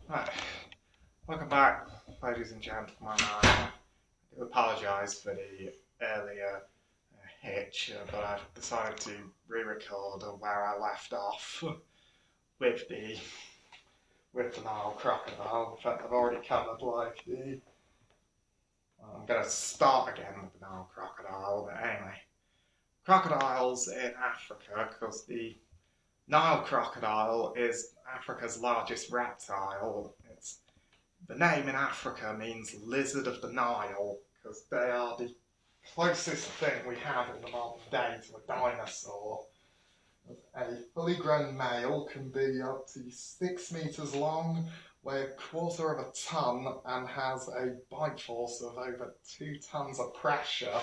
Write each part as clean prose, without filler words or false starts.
Right, welcome back, ladies and gentlemen. I do apologise for the earlier hitch, but I've decided to re-record where I left off with the Nile Crocodile. In fact, I've already covered like the. I'm going to start again with the Nile Crocodile, but anyway, crocodiles in Africa, because the Nile crocodile is Africa's largest reptile. The name in Africa means lizard of the Nile because they are the closest thing we have in the modern day to a dinosaur. A fully grown male can be up to 6 metres long, weigh a quarter of a tonne, and has a bite force of over 2 tonnes of pressure.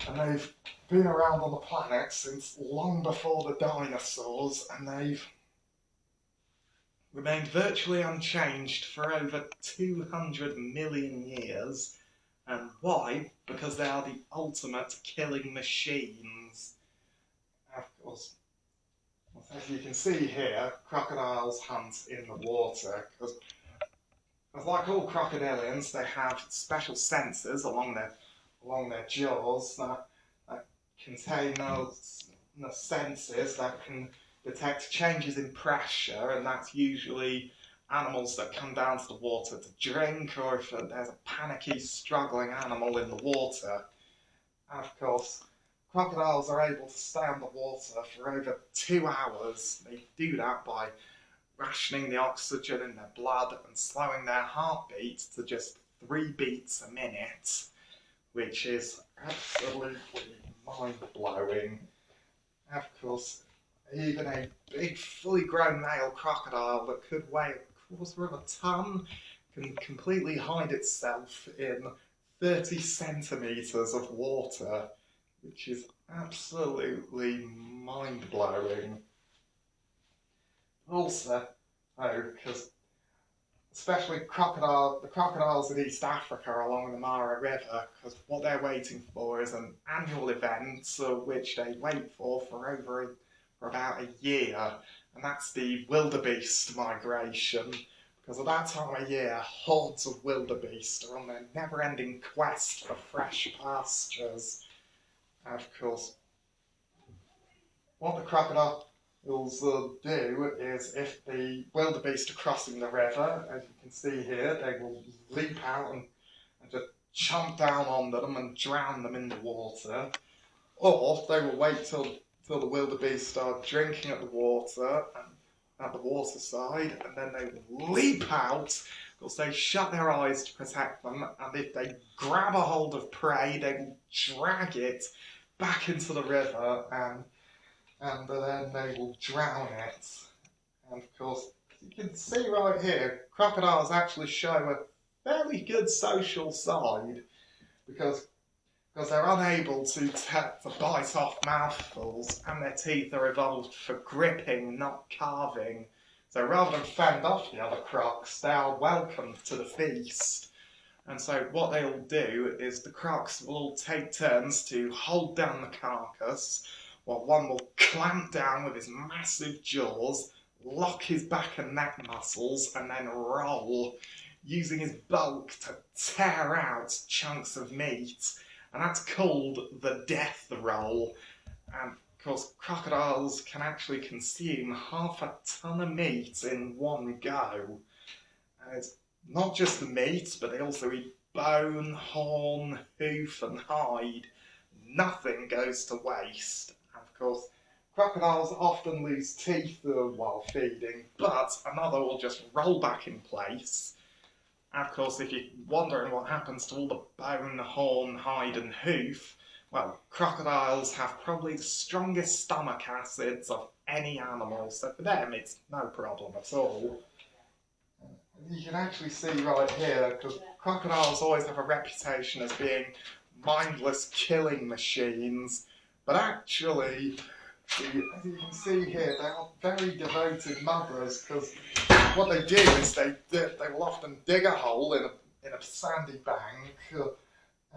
And they've been around on the planet since long before the dinosaurs, and they've remained virtually unchanged for over 200 million years. And why? Because they are the ultimate killing machines. Of course, as you can see here, crocodiles hunt in the water because, like all crocodilians, they have special sensors along their jaws that contain those sensors that can detect changes in pressure, and that's usually animals that come down to the water to drink, or if there's a panicky, struggling animal in the water. And of course, crocodiles are able to stay on the water for over 2 hours. They do that by rationing the oxygen in their blood and slowing their heartbeat to just 3 beats a minute, which is absolutely mind-blowing. Of course, even a big, fully grown male crocodile that could weigh a quarter of a tonne can completely hide itself in 30 centimetres of water, which is absolutely mind-blowing. Also, because especially the crocodiles in East Africa along the Mara River, because what they're waiting for is an annual event which they wait for about a year, and that's the wildebeest migration, because at that time of year, hordes of wildebeest are on their never-ending quest for fresh pastures. And of course, what the crocodiles do is, if the wildebeest are crossing the river, as you can see here, they will leap out and just chomp down on them and drown them in the water, or they will wait till the wildebeest start drinking at the water and at the water side, and then they leap out because they shut their eyes to protect them, and if they grab a hold of prey, they will drag it back into the river, and then they will drown it. And of course, you can see right here, crocodiles actually show a fairly good social side because they're unable to bite off mouthfuls, and their teeth are evolved for gripping, not carving. So rather than fend off the other crocs, they are welcome to the feast. And so what they'll do is the crocs will all take turns to hold down the carcass, while one will clamp down with his massive jaws, lock his back and neck muscles, and then roll, using his bulk to tear out chunks of meat. And that's called the death roll. And of course, crocodiles can actually consume half a tonne of meat in one go. And it's not just the meat, but they also eat bone, horn, hoof, and hide. Nothing goes to waste. And of course, crocodiles often lose teeth while feeding, but another will just roll back in place. And of course, if you're wondering what happens to all the bone, horn, hide, and hoof, well, crocodiles have probably the strongest stomach acids of any animal, so for them it's no problem at all. You can actually see right here, because crocodiles always have a reputation as being mindless killing machines, but actually, as you can see here, they are very devoted mothers, because what they do is they will often dig a hole in a sandy bank,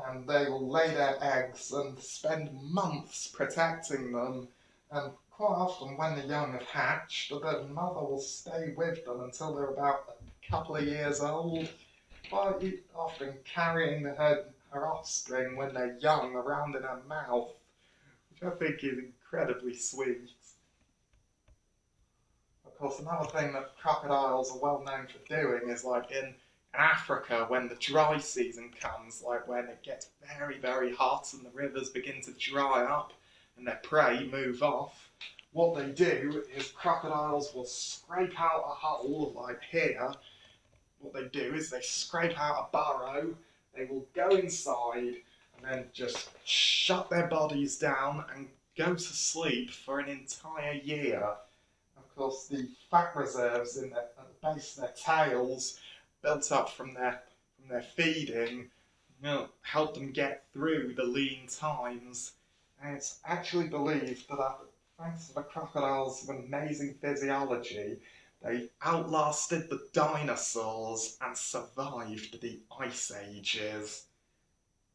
and they will lay their eggs and spend months protecting them. And quite often when the young have hatched, the mother will stay with them until they're about a couple of years old, quite often carrying her offspring when they're young around in her mouth, which I think is incredibly sweet. Of course, another thing that crocodiles are well known for doing is like in Africa, when the dry season comes, like when it gets very, very hot and the rivers begin to dry up and their prey move off, what they do is crocodiles will scrape out a hole like here. What they do is they scrape out a burrow, they will go inside and then just shut their bodies down and go to sleep for an entire year. Of course, the fat reserves at the base of their tails, built up from their feeding, help them get through the lean times. And it's actually believed that thanks to the crocodiles' amazing physiology, they outlasted the dinosaurs and survived the ice ages.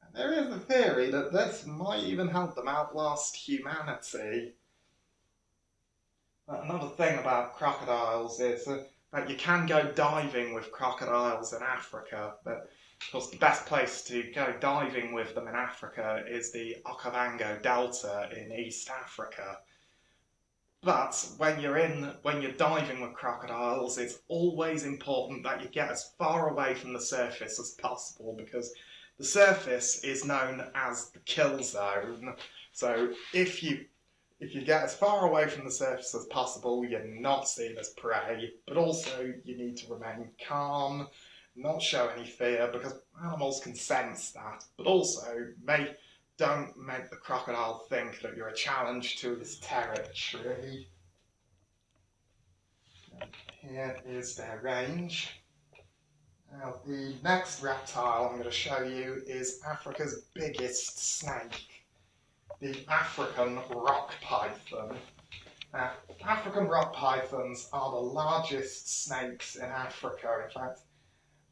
And there is a theory that this might even help them outlast humanity. But another thing about crocodiles is that you can go diving with crocodiles in Africa, but of course the best place to go diving with them in Africa is the Okavango Delta in East Africa. But when you're diving with crocodiles, it's always important that you get as far away from the surface as possible, because the surface is known as the kill zone. So if you get as far away from the surface as possible, you're not seen as prey, but also you need to remain calm, not show any fear, because animals can sense that, but also don't make the crocodile think that you're a challenge to his territory. And here is their range. Now, the next reptile I'm going to show you is Africa's biggest snake, the African rock python. Now, African rock pythons are the largest snakes in Africa. In fact,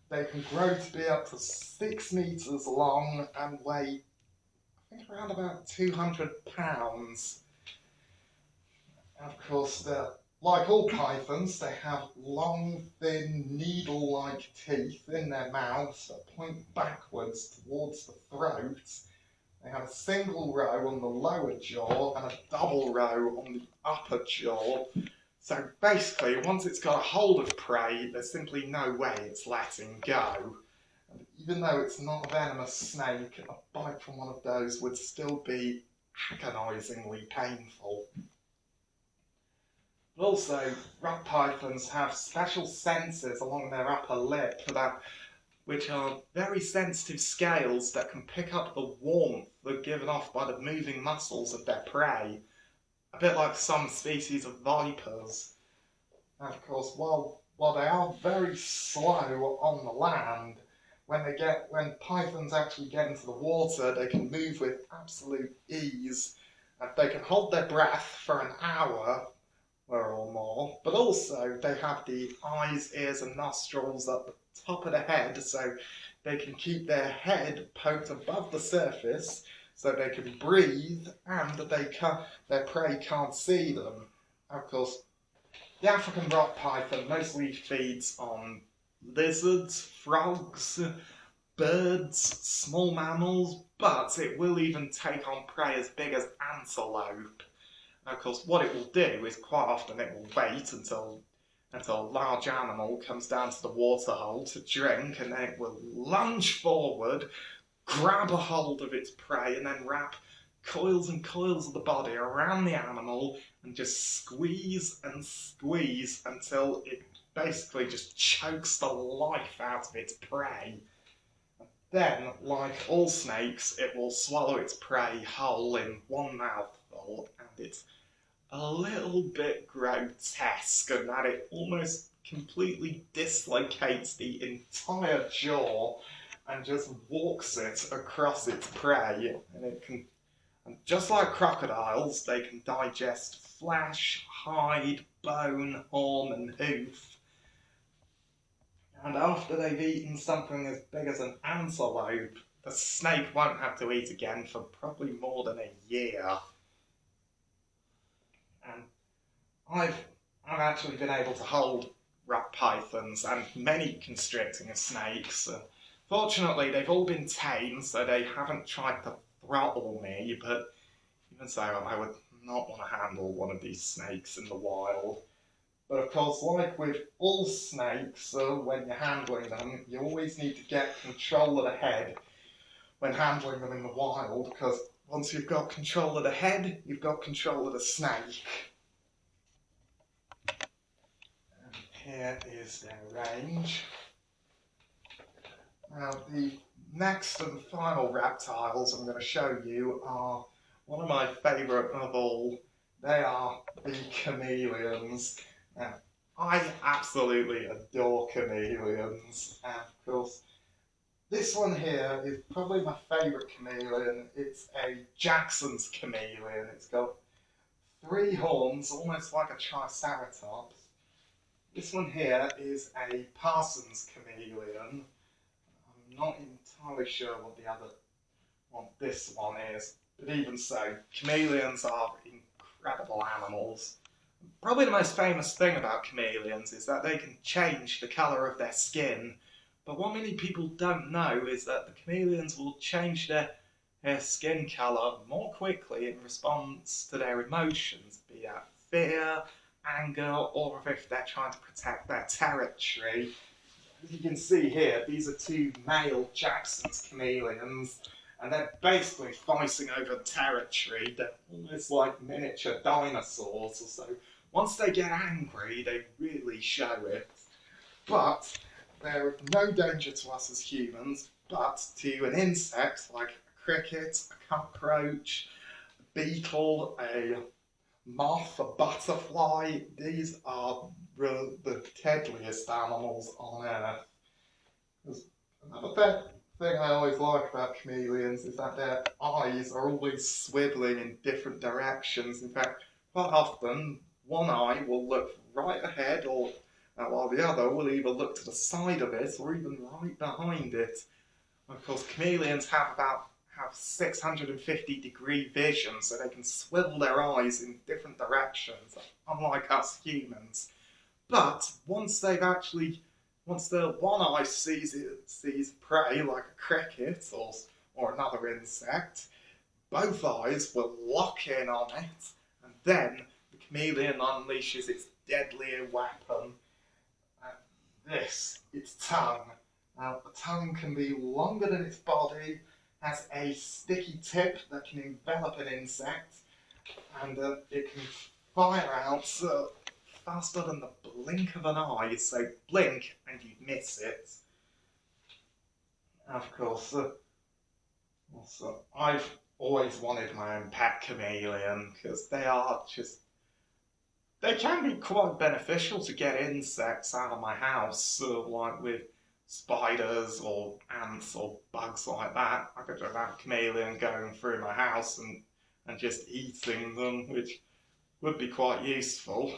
they can grow to be up to 6 meters long and weigh, I think, around about 200 pounds. And of course, like all pythons, they have long, thin, needle-like teeth in their mouths that point backwards towards the throat. They have a single row on the lower jaw and a double row on the upper jaw. So basically, once it's got a hold of prey, there's simply no way it's letting go. And even though it's not a venomous snake, a bite from one of those would still be agonisingly painful. But also, rock pythons have special sensors along their upper lip which are very sensitive scales that can pick up the warmth that's given off by the moving muscles of their prey, a bit like some species of vipers. And of course, while they are very slow on the land, when pythons actually get into the water, they can move with absolute ease, and they can hold their breath for an hour or more, but also they have the eyes, ears and nostrils at the top of the head, so they can keep their head poked above the surface so they can breathe and their prey can't see them. Of course, the African rock python mostly feeds on lizards, frogs, birds, small mammals, but it will even take on prey as big as antelope. Of course, what it will do is quite often it will wait until a large animal comes down to the waterhole to drink, and then it will lunge forward, grab a hold of its prey, and then wrap coils and coils of the body around the animal and just squeeze and squeeze until it basically just chokes the life out of its prey. Then, like all snakes, it will swallow its prey whole in one mouthful, and it's a little bit grotesque in that it almost completely dislocates the entire jaw and just walks it across its prey. And just like crocodiles, they can digest flesh, hide, bone, horn and hoof. And after they've eaten something as big as an antelope, the snake won't have to eat again for probably more than a year. And I've actually been able to hold rat pythons and many constricting snakes. Fortunately, they've all been tamed, so they haven't tried to throttle me, but even so, I would not want to handle one of these snakes in the wild. But of course, like with all snakes, when you're handling them, you always need to get control of the head when handling them in the wild, because once you've got control of the head, you've got control of the snake. And here is their range. Now, the next and final reptiles I'm going to show you are one of my favourite of all. They are the chameleons. Now, I absolutely adore chameleons, and of course, this one here is probably my favourite chameleon. It's a Jackson's chameleon. It's got 3 horns, almost like a triceratops. This one here is a Parsons chameleon. I'm not entirely sure what the other one, this one is, but even so, chameleons are incredible animals. Probably the most famous thing about chameleons is that they can change the colour of their skin, but what many people don't know is that the chameleons will change their skin colour more quickly in response to their emotions, be that fear, anger, or if they're trying to protect their territory. As you can see here, these are 2 male Jackson's chameleons, and they're basically fighting over territory. They're almost like miniature dinosaurs or so. Once they get angry, they really show it. But they're of no danger to us as humans, but to an insect like a cricket, a cockroach, a beetle, a moth, a butterfly. These are the deadliest animals on Earth. Another thing I always like about chameleons is that their eyes are always swiveling in different directions. In fact, quite often, one eye will look right ahead, or while the other will either look to the side of it or even right behind it. Of course, chameleons have 650-degree vision, so they can swivel their eyes in different directions, unlike us humans. But once the one eye sees prey, like a cricket or another insect, both eyes will lock in on it, and then the chameleon unleashes its deadlier weapon. Its tongue. Now, the tongue can be longer than its body, has a sticky tip that can envelop an insect, and it can fire out faster than the blink of an eye, so blink and you'd miss it. Of course, also, I've always wanted my own pet chameleon, because they can be quite beneficial to get insects out of my house, like with spiders or ants or bugs like that. I could have a chameleon going through my house and just eating them, which would be quite useful.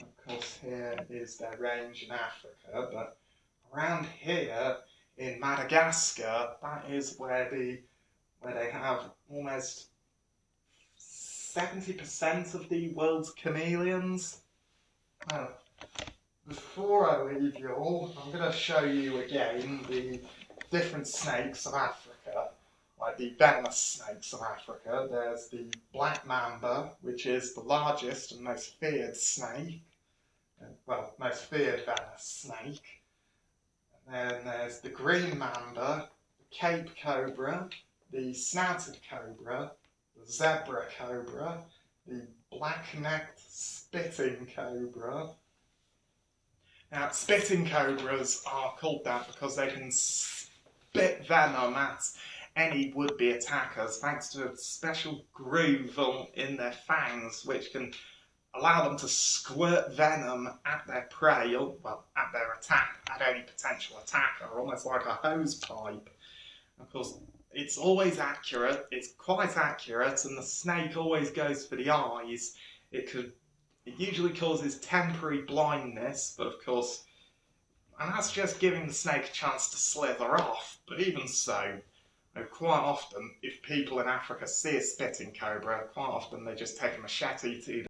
Of course, here is their range in Africa, but around here in Madagascar, that is where they have almost 70% of the world's chameleons. Before I leave you all, I'm going to show you again the different snakes of Africa, like the Venomous-Snakes of Africa. There's the black mamba, which is the largest and most feared snake, well, most feared venomous snake. And then there's the green mamba, the Cape cobra, the snouted cobra, the zebra cobra, the black-necked spitting cobra. Now, spitting cobras are called that because they can spit venom at any would-be attackers thanks to a special groove in their fangs which can allow them to squirt venom at their prey, or well, at any potential attacker, almost like a hose pipe. Of course, it's always accurate, it's quite accurate, and the snake always goes for the eyes. It usually causes temporary blindness, but of course, and that's just giving the snake a chance to slither off, but even so, Now, quite often, if people in Africa see a spitting cobra, quite often they just take a machete to